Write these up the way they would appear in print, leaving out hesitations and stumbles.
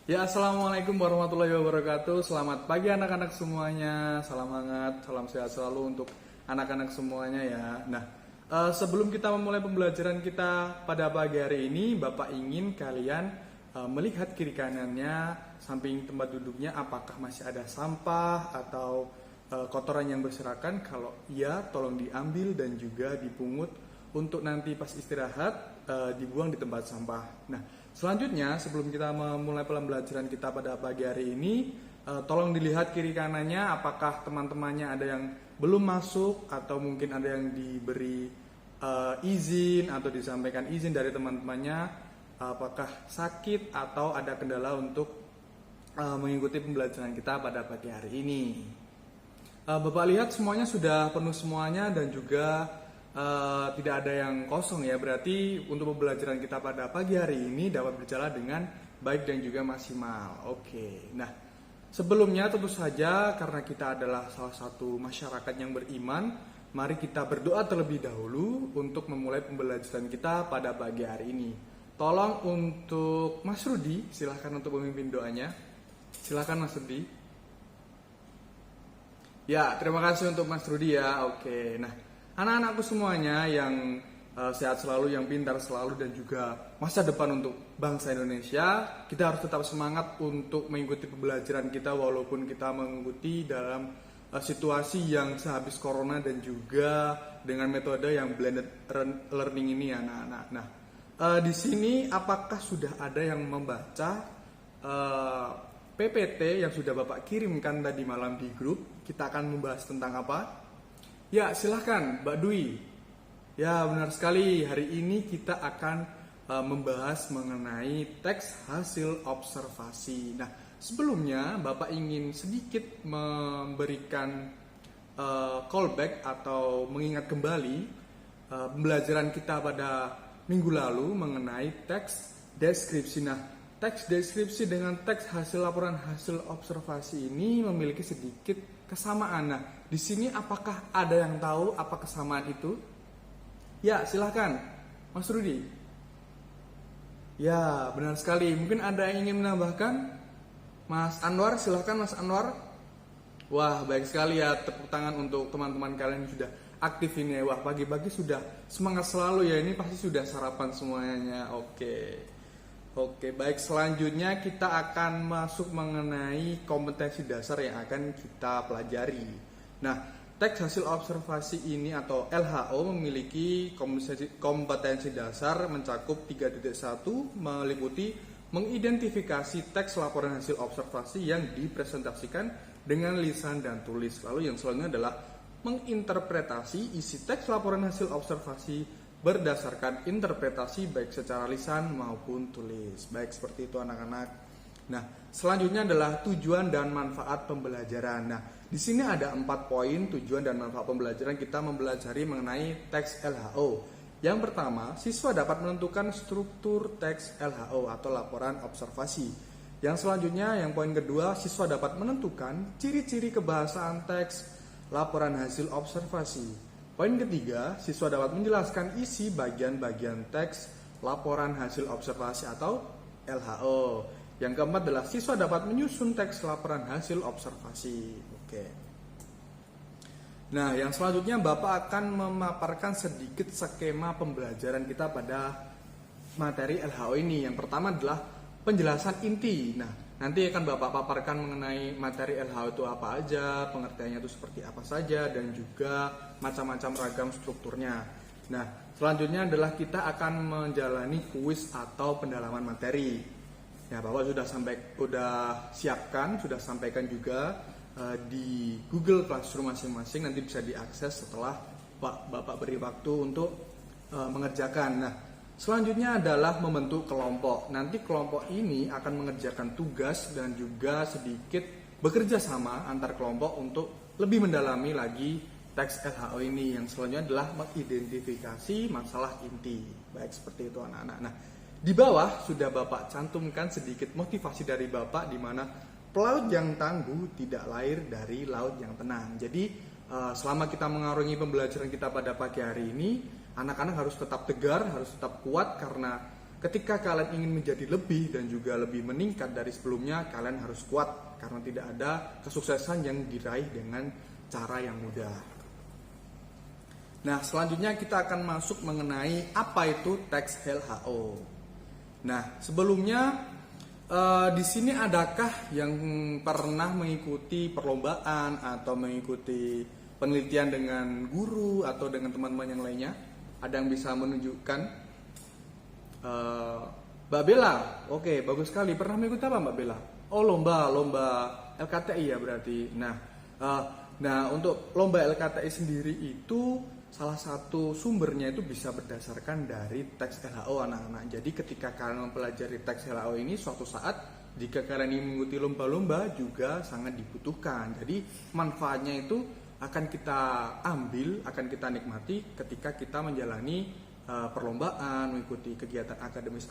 Ya, assalamualaikum warahmatullahi wabarakatuh. Selamat pagi anak-anak semuanya. Salam hangat, salam sehat selalu untuk anak-anak semuanya ya. Nah, sebelum kita memulai pembelajaran kita pada pagi hari ini, Bapak ingin kalian melihat kiri kanannya, samping tempat duduknya, apakah masih ada sampah atau kotoran yang berserakan. Kalau iya, tolong diambil dan juga dipungut untuk nanti pas istirahat dibuang di tempat sampah. Nah, selanjutnya sebelum kita memulai pembelajaran kita pada pagi hari ini, tolong dilihat kiri kanannya apakah teman-temannya ada yang belum masuk atau mungkin ada yang diberi izin atau disampaikan izin dari teman-temannya, apakah sakit atau ada kendala untuk mengikuti pembelajaran kita pada pagi hari ini. Bapak lihat semuanya sudah penuh semuanya dan juga tidak ada yang kosong ya, berarti untuk pembelajaran kita pada pagi hari ini dapat berjalan dengan baik dan juga maksimal. Oke, nah sebelumnya tentu saja karena kita adalah salah satu masyarakat yang beriman, mari kita berdoa terlebih dahulu untuk memulai pembelajaran kita pada pagi hari ini. Tolong untuk Mas Rudi, silahkan untuk memimpin doanya. Silahkan Mas Rudi. Ya, terima kasih untuk Mas Rudi ya. Oke, nah anak-anakku semuanya yang sehat selalu, yang pintar selalu, dan juga masa depan untuk bangsa Indonesia, kita harus tetap semangat untuk mengikuti pembelajaran kita walaupun kita mengikuti dalam situasi yang sehabis corona dan juga dengan metode yang blended learning ini anak-anak. Nah, di sini apakah sudah ada yang membaca PPT yang sudah Bapak kirimkan tadi malam di grup? Kita akan membahas tentang apa? Ya, silahkan Mbak Dwi. Ya, benar sekali. Hari ini kita akan membahas mengenai teks hasil observasi. Nah, sebelumnya Bapak ingin sedikit memberikan callback atau mengingat kembali pembelajaran kita pada minggu lalu mengenai teks deskripsi. Nah, teks deskripsi dengan teks hasil laporan hasil observasi ini memiliki sedikit kesamaan. Nah, di sini apakah ada yang tahu apa kesamaan itu? Ya, silahkan Mas Rudi. Ya, benar sekali. Mungkin ada yang ingin menambahkan? Mas Anwar, silahkan Mas Anwar. Wah, baik sekali ya. Tepuk tangan untuk teman-teman kalian yang sudah aktif ini. Wah, pagi-pagi sudah semangat selalu ya. Ini pasti sudah sarapan semuanya. Oke, baik, selanjutnya kita akan masuk mengenai kompetensi dasar yang akan kita pelajari. Nah, teks hasil observasi ini atau LHO memiliki kompetensi dasar mencakup 3.1, meliputi mengidentifikasi teks laporan hasil observasi yang dipresentasikan dengan lisan dan tulis. Lalu yang selanjutnya adalah menginterpretasi isi teks laporan hasil observasi berdasarkan interpretasi baik secara lisan maupun tulis. Baik, seperti itu anak-anak. Nah, selanjutnya adalah tujuan dan manfaat pembelajaran. Nah, di sini ada 4 poin tujuan dan manfaat pembelajaran. Kita mempelajari mengenai teks LHO. Yang pertama, siswa dapat menentukan struktur teks LHO atau laporan observasi. Yang selanjutnya, yang poin kedua, siswa dapat menentukan ciri-ciri kebahasaan teks laporan hasil observasi. Poin ketiga, siswa dapat menjelaskan isi bagian-bagian teks laporan hasil observasi atau LHO. Yang keempat adalah siswa dapat menyusun teks laporan hasil observasi. Oke. Nah, yang selanjutnya Bapak akan memaparkan sedikit skema pembelajaran kita pada materi LHO ini. Yang pertama adalah penjelasan inti. Nah, nanti akan Bapak paparkan mengenai materi LHO itu apa aja, pengertiannya itu seperti apa saja, dan juga macam-macam ragam strukturnya. Nah, selanjutnya adalah kita akan menjalani kuis atau pendalaman materi. Ya, Bapak sudah siapkan, sudah sampaikan juga di Google Classroom masing-masing, nanti bisa diakses setelah Bapak beri waktu untuk mengerjakan. Nah, selanjutnya adalah membentuk kelompok. Nanti kelompok ini akan mengerjakan tugas dan juga sedikit bekerja sama antar kelompok untuk lebih mendalami lagi teks LHO ini. Yang selanjutnya adalah mengidentifikasi masalah inti. Baik, seperti itu anak-anak. Nah, di bawah sudah Bapak cantumkan sedikit motivasi dari Bapak, di mana pelaut yang tangguh tidak lahir dari laut yang tenang. Jadi selama kita mengarungi pembelajaran kita pada pagi hari ini, anak-anak harus tetap tegar, harus tetap kuat, karena ketika kalian ingin menjadi lebih dan juga lebih meningkat dari sebelumnya, kalian harus kuat karena tidak ada kesuksesan yang diraih dengan cara yang mudah. Nah, selanjutnya kita akan masuk mengenai apa itu teks LHO. Nah, sebelumnya di sini adakah yang pernah mengikuti perlombaan atau mengikuti penelitian dengan guru atau dengan teman-teman yang lainnya? Ada yang bisa menunjukkan? Mbak Bella, oke, bagus sekali. Pernah mengikuti apa Mbak Bella? Oh, lomba LKTI ya berarti. Nah, untuk lomba LKTI sendiri itu salah satu sumbernya itu bisa berdasarkan dari teks LHO anak-anak. Jadi ketika kalian mempelajari teks LHO ini, suatu saat jika kalian ingin mengikuti lomba-lomba juga sangat dibutuhkan. Jadi manfaatnya itu akan kita ambil, akan kita nikmati ketika kita menjalani perlombaan, mengikuti kegiatan akademis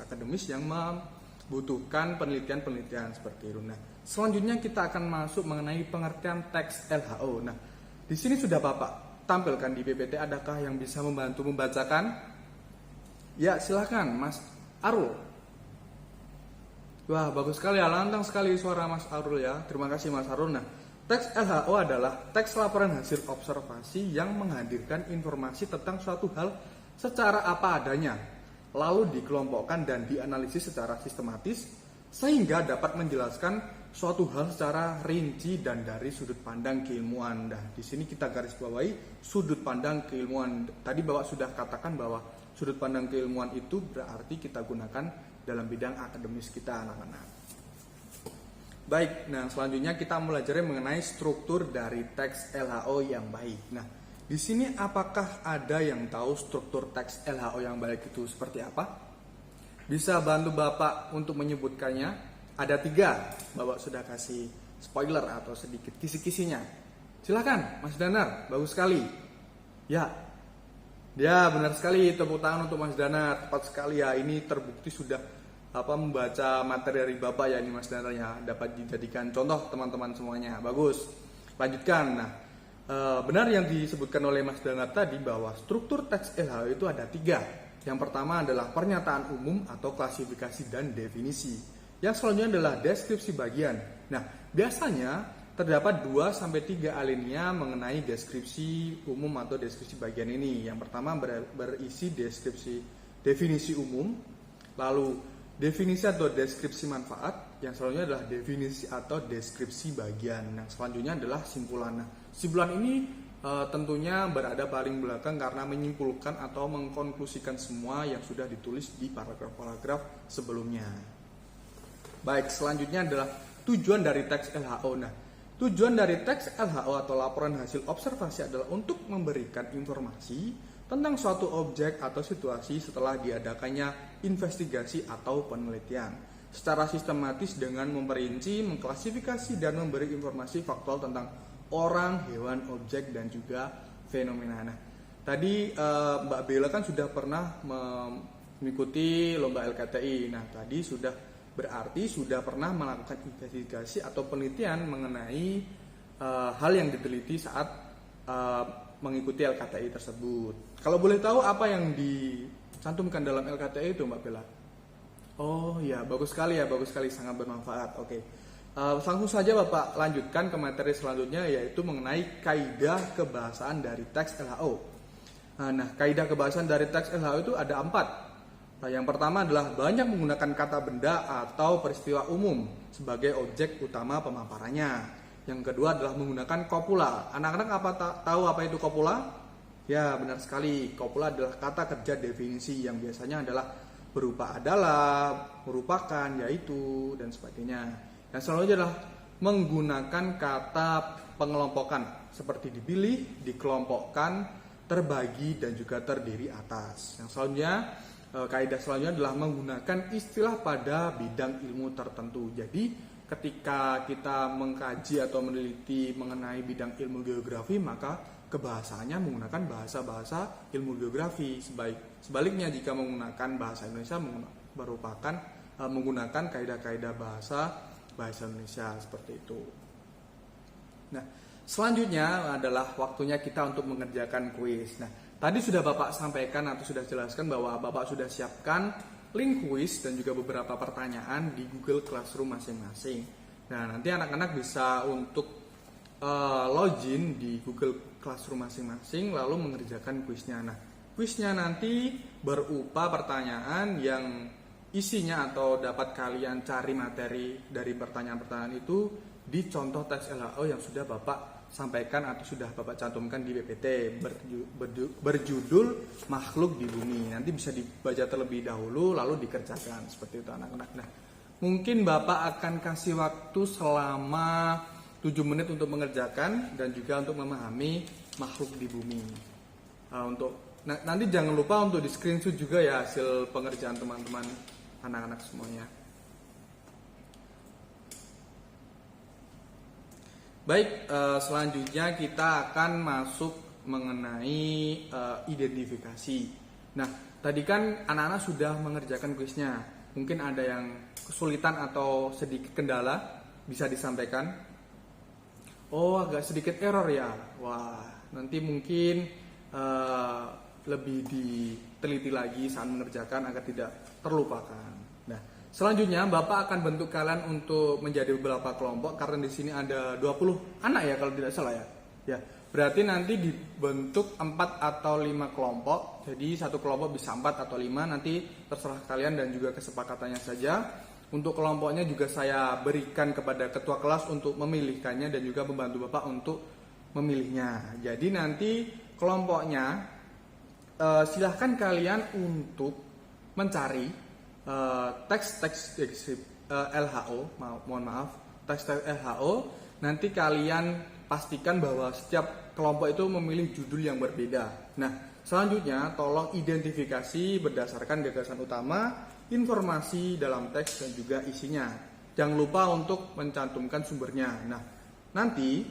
yang membutuhkan penelitian-penelitian seperti itu. Nah, selanjutnya kita akan masuk mengenai pengertian teks LHO. Nah, di sini sudah Bapak tampilkan di PPT, adakah yang bisa membantu membacakan? Ya, silakan Mas Arul. Wah, bagus sekali ya, lantang sekali suara Mas Arul ya. Terima kasih Mas Arul. Nah, teks LHO adalah teks laporan hasil observasi yang menghadirkan informasi tentang suatu hal secara apa adanya, lalu dikelompokkan dan dianalisis secara sistematis sehingga dapat menjelaskan suatu hal secara rinci dan dari sudut pandang keilmuan. Nah, di sini kita garis bawahi sudut pandang keilmuan. Tadi Bapak sudah katakan bahwa sudut pandang keilmuan itu berarti kita gunakan dalam bidang akademis kita anak-anak. Baik, nah selanjutnya kita belajar mengenai struktur dari teks LHO yang baik. Nah, di sini apakah ada yang tahu struktur teks LHO yang baik itu seperti apa? Bisa bantu Bapak untuk menyebutkannya? Ada 3, Bapak sudah kasih spoiler atau sedikit kisi-kisinya. Silakan, Mas Danar, bagus sekali. Ya, benar sekali, tepuk tangan untuk Mas Danar, tepat sekali ya. Ini terbukti sudah membaca materi dari Bapak ya ini Mas Danar ya, dapat dijadikan contoh teman-teman semuanya. Bagus. Lanjutkan. Nah, benar yang disebutkan oleh Mas Danar tadi bahwa struktur teks LHO itu ada 3. Yang pertama adalah pernyataan umum atau klasifikasi dan definisi. Yang selanjutnya adalah deskripsi bagian. Nah, biasanya terdapat 2-3 alinea mengenai deskripsi umum atau deskripsi bagian ini. Yang pertama berisi definisi umum, lalu definisi atau deskripsi manfaat, yang selanjutnya adalah definisi atau deskripsi bagian. Yang selanjutnya adalah simpulan. Nah, simpulan ini tentunya berada paling belakang karena menyimpulkan atau mengkonklusikan semua yang sudah ditulis di paragraf-paragraf sebelumnya. Baik, selanjutnya adalah tujuan dari teks LHO. Nah, tujuan dari teks LHO atau laporan hasil observasi adalah untuk memberikan informasi tentang suatu objek atau situasi setelah diadakannya investigasi atau penelitian secara sistematis dengan memperinci, mengklasifikasi, dan memberi informasi faktual tentang orang, hewan, objek, dan juga fenomena. Nah, tadi Mbak Bella kan sudah pernah mengikuti lomba LKTI. Nah, tadi berarti sudah pernah melakukan investigasi atau penelitian mengenai hal yang diteliti saat mengikuti LKTI tersebut. Kalau boleh tahu apa yang dicantumkan dalam LKTI itu Mbak Bella? Oh ya, bagus sekali ya, bagus sekali, sangat bermanfaat. Oke, langsung saja Bapak lanjutkan ke materi selanjutnya, yaitu mengenai kaidah kebahasaan dari teks LHO. Nah, kaidah kebahasaan dari teks LHO itu ada 4. Nah, yang pertama adalah banyak menggunakan kata benda atau peristiwa umum sebagai objek utama pemaparannya. Yang kedua adalah menggunakan kopula. Anak-anak tahu apa itu kopula? Ya, benar sekali. Kopula adalah kata kerja definisi yang biasanya adalah berupa adalah, merupakan, yaitu, dan sebagainya. Yang selanjutnya adalah menggunakan kata pengelompokan seperti dipilih, dikelompokkan, terbagi, dan juga terdiri atas. Yang selanjutnya, kaidah selanjutnya adalah menggunakan istilah pada bidang ilmu tertentu. Jadi ketika kita mengkaji atau meneliti mengenai bidang ilmu geografi, maka kebahasaannya menggunakan bahasa-bahasa ilmu geografi. Sebaliknya jika menggunakan bahasa Indonesia merupakan menggunakan kaidah-kaidah bahasa Indonesia seperti itu. Nah, selanjutnya adalah waktunya kita untuk mengerjakan kuis. Nah, tadi sudah Bapak sampaikan atau sudah jelaskan bahwa Bapak sudah siapkan link kuis dan juga beberapa pertanyaan di Google Classroom masing-masing. Nah, nanti anak-anak bisa untuk login di Google Classroom masing-masing lalu mengerjakan kuisnya. Nah, kuisnya nanti berupa pertanyaan yang isinya atau dapat kalian cari materi dari pertanyaan-pertanyaan itu di contoh tes LHO yang sudah Bapak sampaikan atau sudah Bapak cantumkan di PPT berjudul Makhluk di Bumi. Nanti bisa dibaca terlebih dahulu lalu dikerjakan seperti itu anak-anak. Nah, mungkin Bapak akan kasih waktu selama 7 menit untuk mengerjakan dan juga untuk memahami makhluk di bumi. Nanti jangan lupa untuk di screenshot juga ya hasil pengerjaan teman-teman anak-anak semuanya. Baik, selanjutnya kita akan masuk mengenai identifikasi. Nah, tadi kan anak-anak sudah mengerjakan kuisnya. Mungkin ada yang kesulitan atau sedikit kendala, bisa disampaikan. Oh, agak sedikit error ya. Wah, nanti mungkin lebih diteliti lagi saat mengerjakan agar tidak terlupakan. Nah, selanjutnya Bapak akan bentuk kalian untuk menjadi beberapa kelompok karena di sini ada 20 anak ya kalau tidak salah ya. Ya, berarti nanti dibentuk 4 atau 5 kelompok. Jadi satu kelompok bisa 4 atau 5, nanti terserah kalian dan juga kesepakatannya saja. Untuk kelompoknya juga saya berikan kepada ketua kelas untuk memilihkannya dan juga membantu Bapak untuk memilihnya. Jadi nanti kelompoknya silahkan kalian untuk mencari teks-teks LHO, mohon maaf, teks-teks LHO. Nanti kalian pastikan bahwa setiap kelompok itu memilih judul yang berbeda. Nah, selanjutnya tolong identifikasi berdasarkan gagasan utama, informasi dalam teks dan juga isinya. Jangan lupa untuk mencantumkan sumbernya. Nah, nanti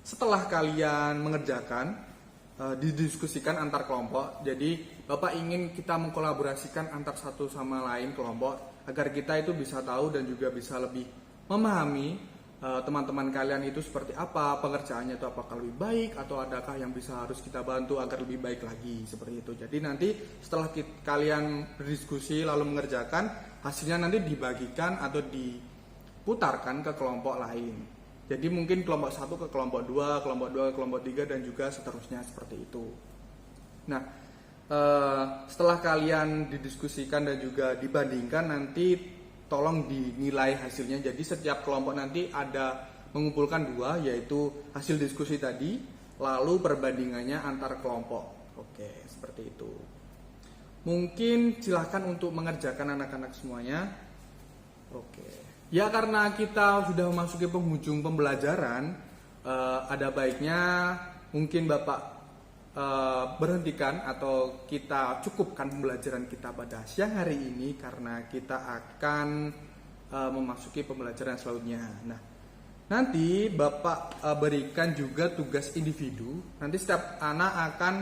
setelah kalian mengerjakan didiskusikan antar kelompok. Jadi Bapak ingin kita mengkolaborasikan antar satu sama lain kelompok agar kita itu bisa tahu dan juga bisa lebih memahami teman-teman kalian itu seperti apa, pengerjaannya itu apakah lebih baik atau adakah yang bisa harus kita bantu agar lebih baik lagi seperti itu. Jadi nanti setelah kalian berdiskusi lalu mengerjakan, hasilnya nanti dibagikan atau diputarkan ke kelompok lain. Jadi mungkin kelompok 1 ke kelompok 2, kelompok 2 ke kelompok 3 dan juga seterusnya seperti itu. Nah, setelah kalian didiskusikan dan juga dibandingkan, nanti tolong dinilai hasilnya. Jadi setiap kelompok nanti ada mengumpulkan 2, yaitu hasil diskusi tadi, lalu perbandingannya antar kelompok. Oke, seperti itu. Mungkin silahkan untuk mengerjakan anak-anak semuanya. Oke. Ya, karena kita sudah memasuki penghujung pembelajaran, ada baiknya mungkin Bapak berhentikan atau kita cukupkan pembelajaran kita pada siang hari ini karena kita akan memasuki pembelajaran selanjutnya. Nah, nanti Bapak berikan juga tugas individu. Nanti setiap anak akan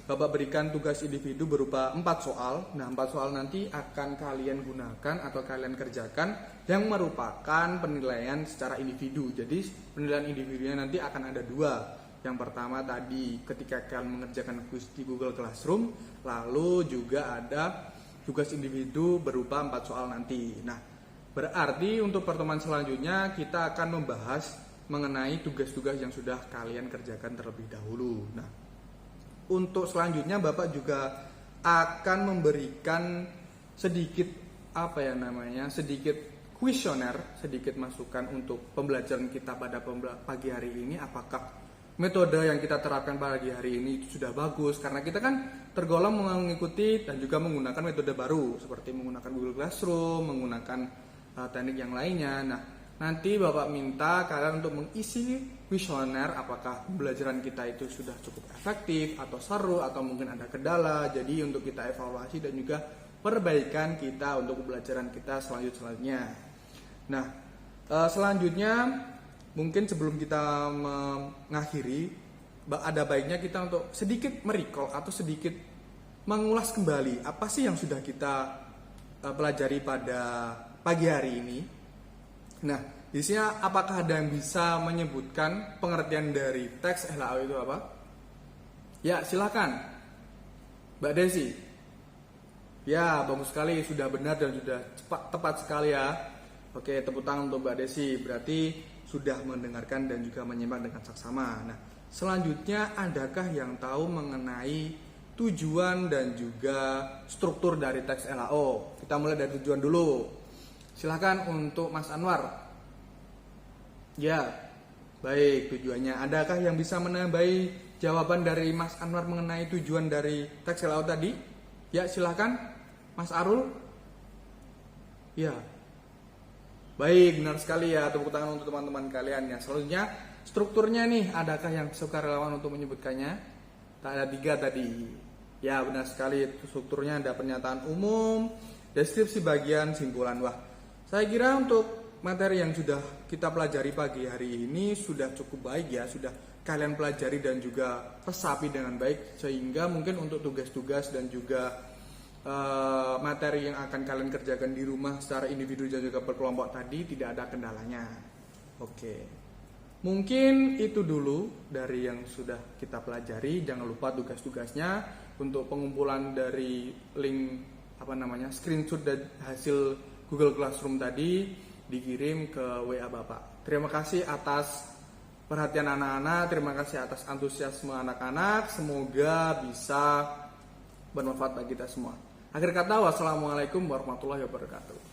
Bapak berikan tugas individu berupa 4 soal. Nah, 4 soal nanti akan kalian gunakan atau kalian kerjakan yang merupakan penilaian secara individu. Jadi penilaian individunya nanti akan ada 2. Yang pertama tadi ketika kalian mengerjakan kuis di Google Classroom, lalu juga ada tugas individu berupa 4 soal nanti. Nah, berarti untuk pertemuan selanjutnya kita akan membahas mengenai tugas-tugas yang sudah kalian kerjakan terlebih dahulu. Nah, untuk selanjutnya Bapak juga akan memberikan sedikit sedikit kuesioner, sedikit masukan untuk pembelajaran kita pada pagi hari ini. Apakah metode yang kita terapkan pagi hari ini sudah bagus? Karena kita kan tergolong mengikuti dan juga menggunakan metode baru seperti menggunakan Google Classroom, menggunakan teknik yang lainnya. Nah, nanti Bapak minta kalian untuk mengisi kuesioner apakah pembelajaran kita itu sudah cukup efektif atau seru atau mungkin ada kendala. Jadi untuk kita evaluasi dan juga perbaikan kita untuk pembelajaran kita selanjutnya. Nah, selanjutnya mungkin sebelum kita mengakhiri, ada baiknya kita untuk sedikit merecall atau sedikit mengulas kembali apa sih yang sudah kita pelajari pada pagi hari ini. Nah, di sini apakah ada yang bisa menyebutkan pengertian dari teks LHO itu apa? Ya, silakan, Mbak Desi. Ya, bagus sekali, sudah benar dan sudah tepat sekali ya. Oke, tepuk tangan untuk Mbak Desi. Berarti sudah mendengarkan dan juga menyimak dengan saksama. Nah, selanjutnya adakah yang tahu mengenai tujuan dan juga struktur dari teks LAO? Kita mulai dari tujuan dulu. Silahkan untuk Mas Anwar. Ya, baik, tujuannya. Adakah yang bisa menambahi jawaban dari Mas Anwar mengenai tujuan dari teks LAO tadi? Ya, silahkan Mas Arul. Ya, baik, benar sekali ya. Tepuk tangan untuk teman-teman kalian ya. Selanjutnya, strukturnya nih, adakah yang sukarelawan untuk menyebutkannya? Tak ada 3 tadi. Ya, benar sekali. Strukturnya ada pernyataan umum, deskripsi bagian, simpulan. Wah, saya kira untuk materi yang sudah kita pelajari pagi hari ini sudah cukup baik ya. Sudah kalian pelajari dan juga resapi dengan baik. Sehingga mungkin untuk tugas-tugas dan juga materi yang akan kalian kerjakan di rumah secara individu dan juga berkelompok tadi tidak ada kendalanya. Oke, mungkin itu dulu dari yang sudah kita pelajari. Jangan lupa tugas-tugasnya untuk pengumpulan dari link screenshot dan hasil Google Classroom tadi dikirim ke WA Bapak. Terima kasih atas perhatian anak-anak, terima kasih atas antusiasme anak-anak. Semoga bisa bermanfaat bagi kita semua. Akhir kata, wassalamualaikum warahmatullahi wabarakatuh.